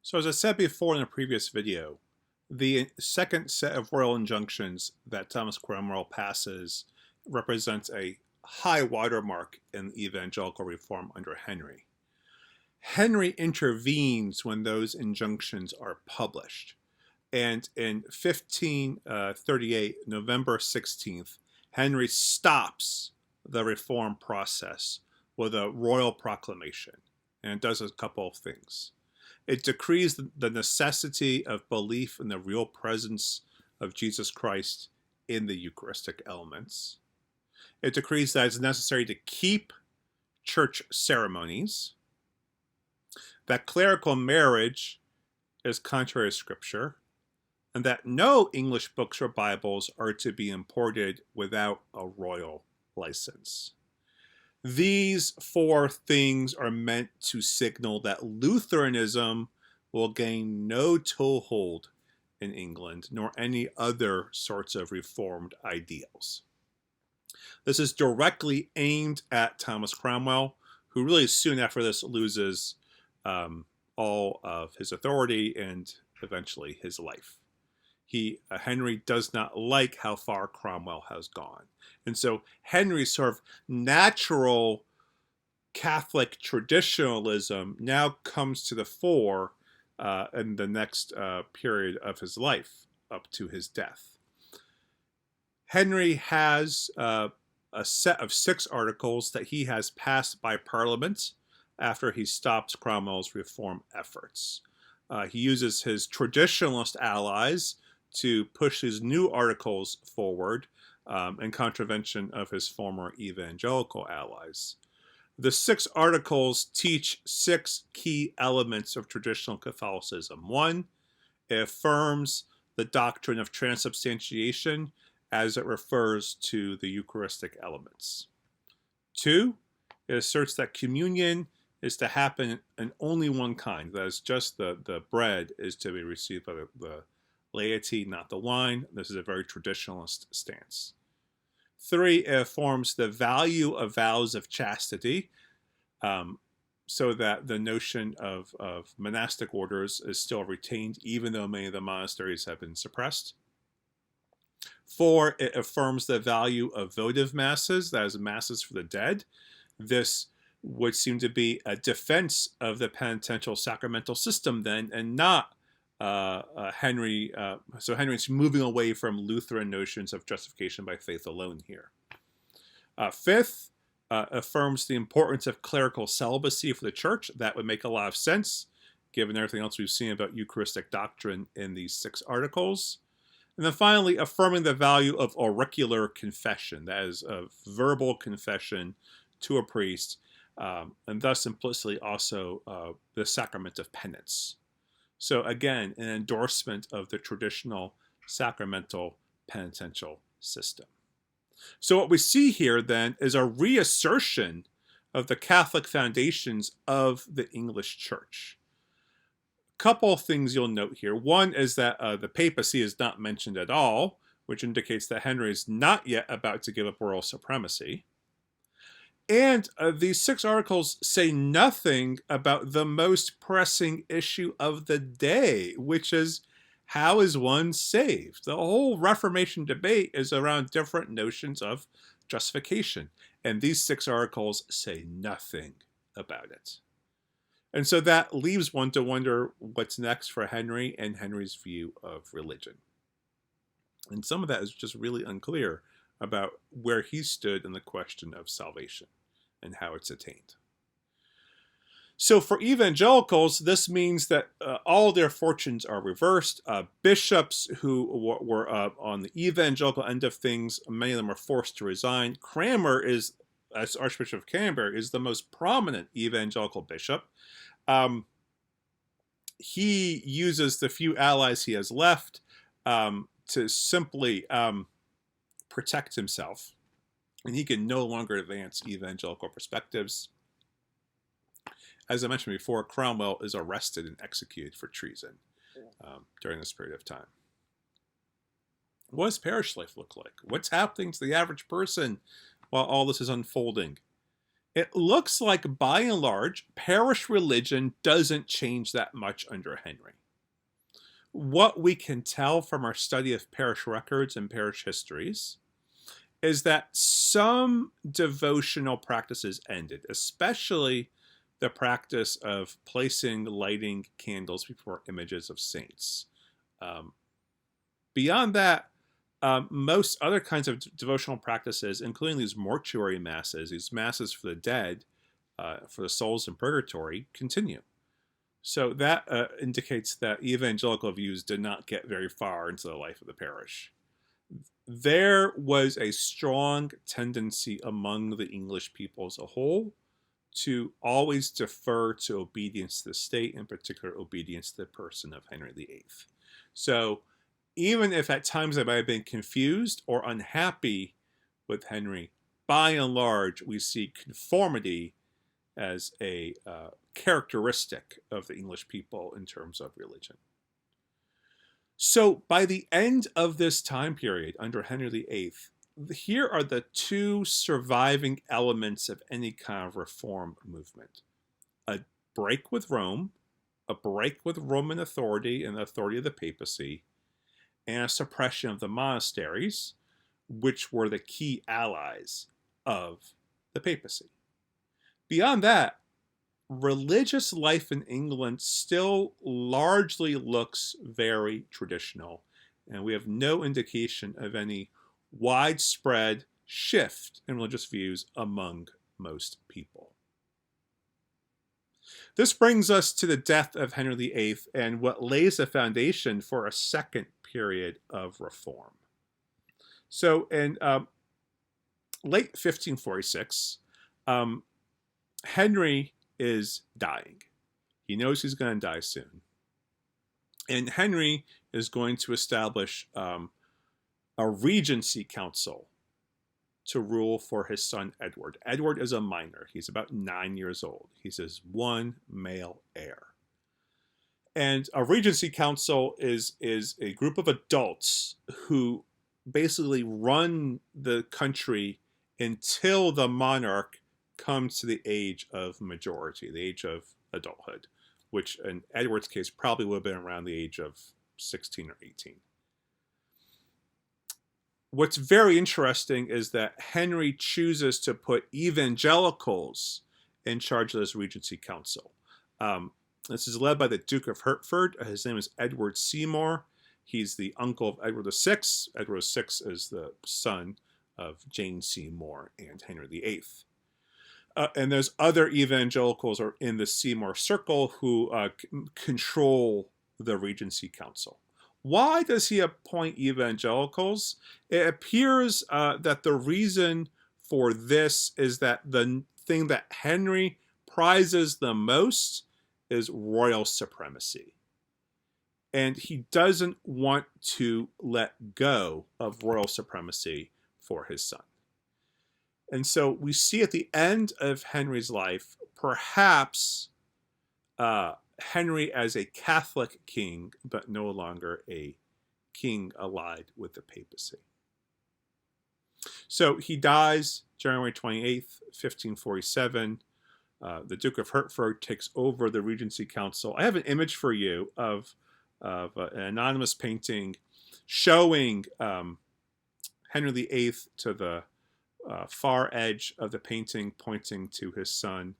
So as I said before in a previous video, the second set of royal injunctions that Thomas Cromwell passes represents a high watermark in evangelical reform under Henry. Henry intervenes when those injunctions are published. And in 1538, November 16th, Henry stops the reform process with a royal proclamation. And it does a couple of things. It decrees the necessity of belief in the real presence of Jesus Christ in the Eucharistic elements. It decrees that it's necessary to keep church ceremonies, that clerical marriage is contrary to Scripture, and that no English books or Bibles are to be imported without a royal license. These four things are meant to signal that Lutheranism will gain no toehold in England, nor any other sorts of reformed ideals. This is directly aimed at Thomas Cromwell, who really soon after this loses all of his authority and eventually his life. Henry does not like how far Cromwell has gone. And so Henry's sort of natural Catholic traditionalism now comes to the fore in the next period of his life up to his death. Henry has a set of 6 articles that he has passed by Parliament after he stops Cromwell's reform efforts. He uses his traditionalist allies to push his new articles forward in contravention of his former evangelical allies. The 6 articles teach 6 key elements of traditional Catholicism. 1, it affirms the doctrine of transubstantiation as it refers to the Eucharistic elements. 2, it asserts that communion is to happen in only one kind. That is, just the bread is to be received by the laity, not the wine. This is a very traditionalist stance. 3, it affirms the value of vows of chastity, so that the notion of monastic orders is still retained, even though many of the monasteries have been suppressed. 4, it affirms the value of votive masses, that is, masses for the dead. This would seem to be a defense of the penitential sacramental system then, and not Henry. So Henry's moving away from Lutheran notions of justification by faith alone here. 5th, affirms the importance of clerical celibacy for the church. That would make a lot of sense, given everything else we've seen about Eucharistic doctrine in these 6 articles. And then finally, affirming the value of auricular confession, that is, a verbal confession to a priest, and thus implicitly also the sacrament of penance. So again, an endorsement of the traditional sacramental penitential system. So what we see here then is a reassertion of the Catholic foundations of the English Church. A couple of things you'll note here. One is that the papacy is not mentioned at all, which indicates that Henry is not yet about to give up royal supremacy. And these 6 articles say nothing about the most pressing issue of the day, which is, how is one saved? The whole Reformation debate is around different notions of justification, and these 6 articles say nothing about it. And so that leaves one to wonder what's next for Henry and Henry's view of religion. And some of that is just really unclear about where he stood in the question of salvation and how it's attained. So for evangelicals, this means that all their fortunes are reversed. Bishops who were on the evangelical end of things, many of them are forced to resign. Cranmer, as Archbishop of Canterbury, is the most prominent evangelical bishop. He uses the few allies he has left to simply protect himself, and he can no longer advance evangelical perspectives. As I mentioned before, Cromwell is arrested and executed for treason during this period of time. What does parish life look like? What's happening to the average person while all this is unfolding? It looks like, by and large, parish religion doesn't change that much under Henry. What we can tell from our study of parish records and parish histories is that some devotional practices ended, especially the practice of placing lighting candles before images of saints. Beyond that, most other kinds of devotional practices, including these mortuary masses, these masses for the dead, for the souls in purgatory, continue. So that indicates that evangelical views did not get very far into the life of the parish. There was a strong tendency among the English people as a whole to always defer to obedience to the state, in particular obedience to the person of Henry VIII. So even if at times I might have been confused or unhappy with Henry, by and large, we see conformity as a characteristic of the English people in terms of religion. So by the end of this time period under Henry VIII, here are the two surviving elements of any kind of reform movement. A break with Rome, a break with Roman authority and the authority of the papacy, and a suppression of the monasteries, which were the key allies of the papacy. Beyond that, religious life in England still largely looks very traditional, and we have no indication of any widespread shift in religious views among most people. This brings us to the death of Henry VIII and what lays the foundation for a second period of reform. So in late 1546, Henry is dying. He knows he's going to die soon. And Henry is going to establish a regency council to rule for his son Edward. Edward is a minor. He's about 9 years old. He's his one male heir. And a regency council is a group of adults who basically run the country until the monarch comes to the age of majority, the age of adulthood, which in Edward's case probably would have been around the age of 16 or 18. What's very interesting is that Henry chooses to put evangelicals in charge of this regency council. This is led by the Duke of Hertford. His name is Edward Seymour. He's the uncle of Edward VI. Edward VI is the son of Jane Seymour and Henry VIII. And there's other evangelicals are in the Seymour circle who control the Regency Council. Why does he appoint evangelicals? It appears that the reason for this is that the thing that Henry prizes the most is royal supremacy. And he doesn't want to let go of royal supremacy for his son. And so we see at the end of Henry's life, perhaps Henry as a Catholic king, but no longer a king allied with the papacy. So he dies January 28th, 1547. The Duke of Hertford takes over the Regency Council. I have an image for you of an anonymous painting showing Henry VIII to the far edge of the painting, pointing to his son,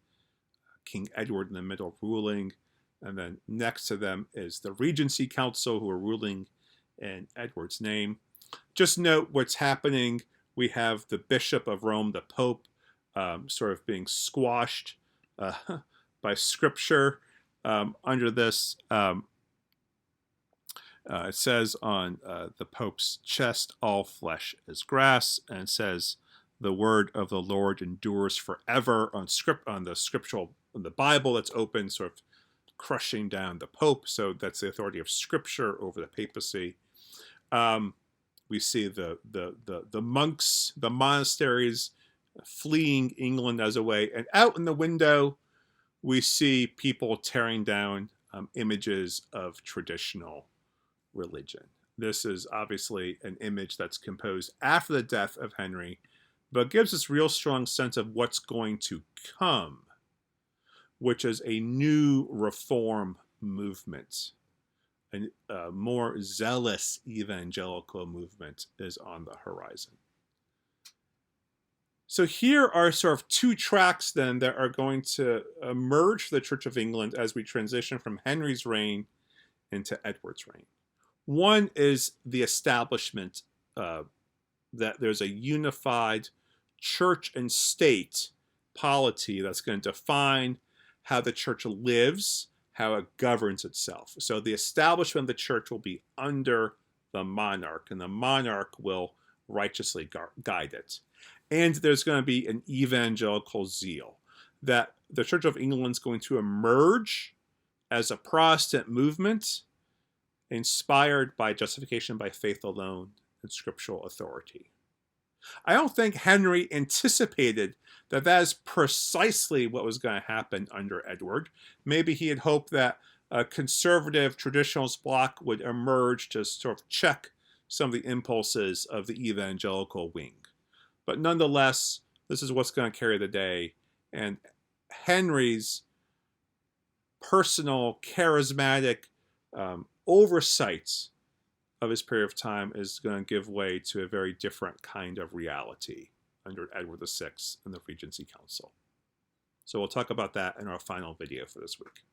King Edward in the middle, ruling. And then next to them is the Regency Council, who are ruling in Edward's name. Just note what's happening. We have the Bishop of Rome, the Pope, sort of being squashed by Scripture under this. It says on the Pope's chest, all flesh is grass, and it says, the word of the Lord endures forever on the Bible that's open, sort of crushing down the Pope. So that's the authority of Scripture over the papacy. We see the monks, the monasteries fleeing England as a way. And out in the window, we see people tearing down images of traditional religion. This is obviously an image that's composed after the death of Henry, but gives us real strong sense of what's going to come, which is a new reform movement. A more zealous evangelical movement is on the horizon. So here are sort of two tracks then that are going to emerge for the Church of England as we transition from Henry's reign into Edward's reign. One is the establishment that there's a unified church and state polity that's going to define how the church lives, how it governs itself. So the establishment of the church will be under the monarch, and the monarch will righteously guide it. And there's going to be an evangelical zeal that the Church of England is going to emerge as a Protestant movement inspired by justification by faith alone and scriptural authority. I don't think Henry anticipated that that is precisely what was going to happen under Edward. Maybe he had hoped that a conservative traditionalist bloc would emerge to sort of check some of the impulses of the evangelical wing. But nonetheless, this is what's going to carry the day. And Henry's personal, charismatic oversight of his period of time is going to give way to a very different kind of reality under Edward VI and the Regency Council. So we'll talk about that in our final video for this week.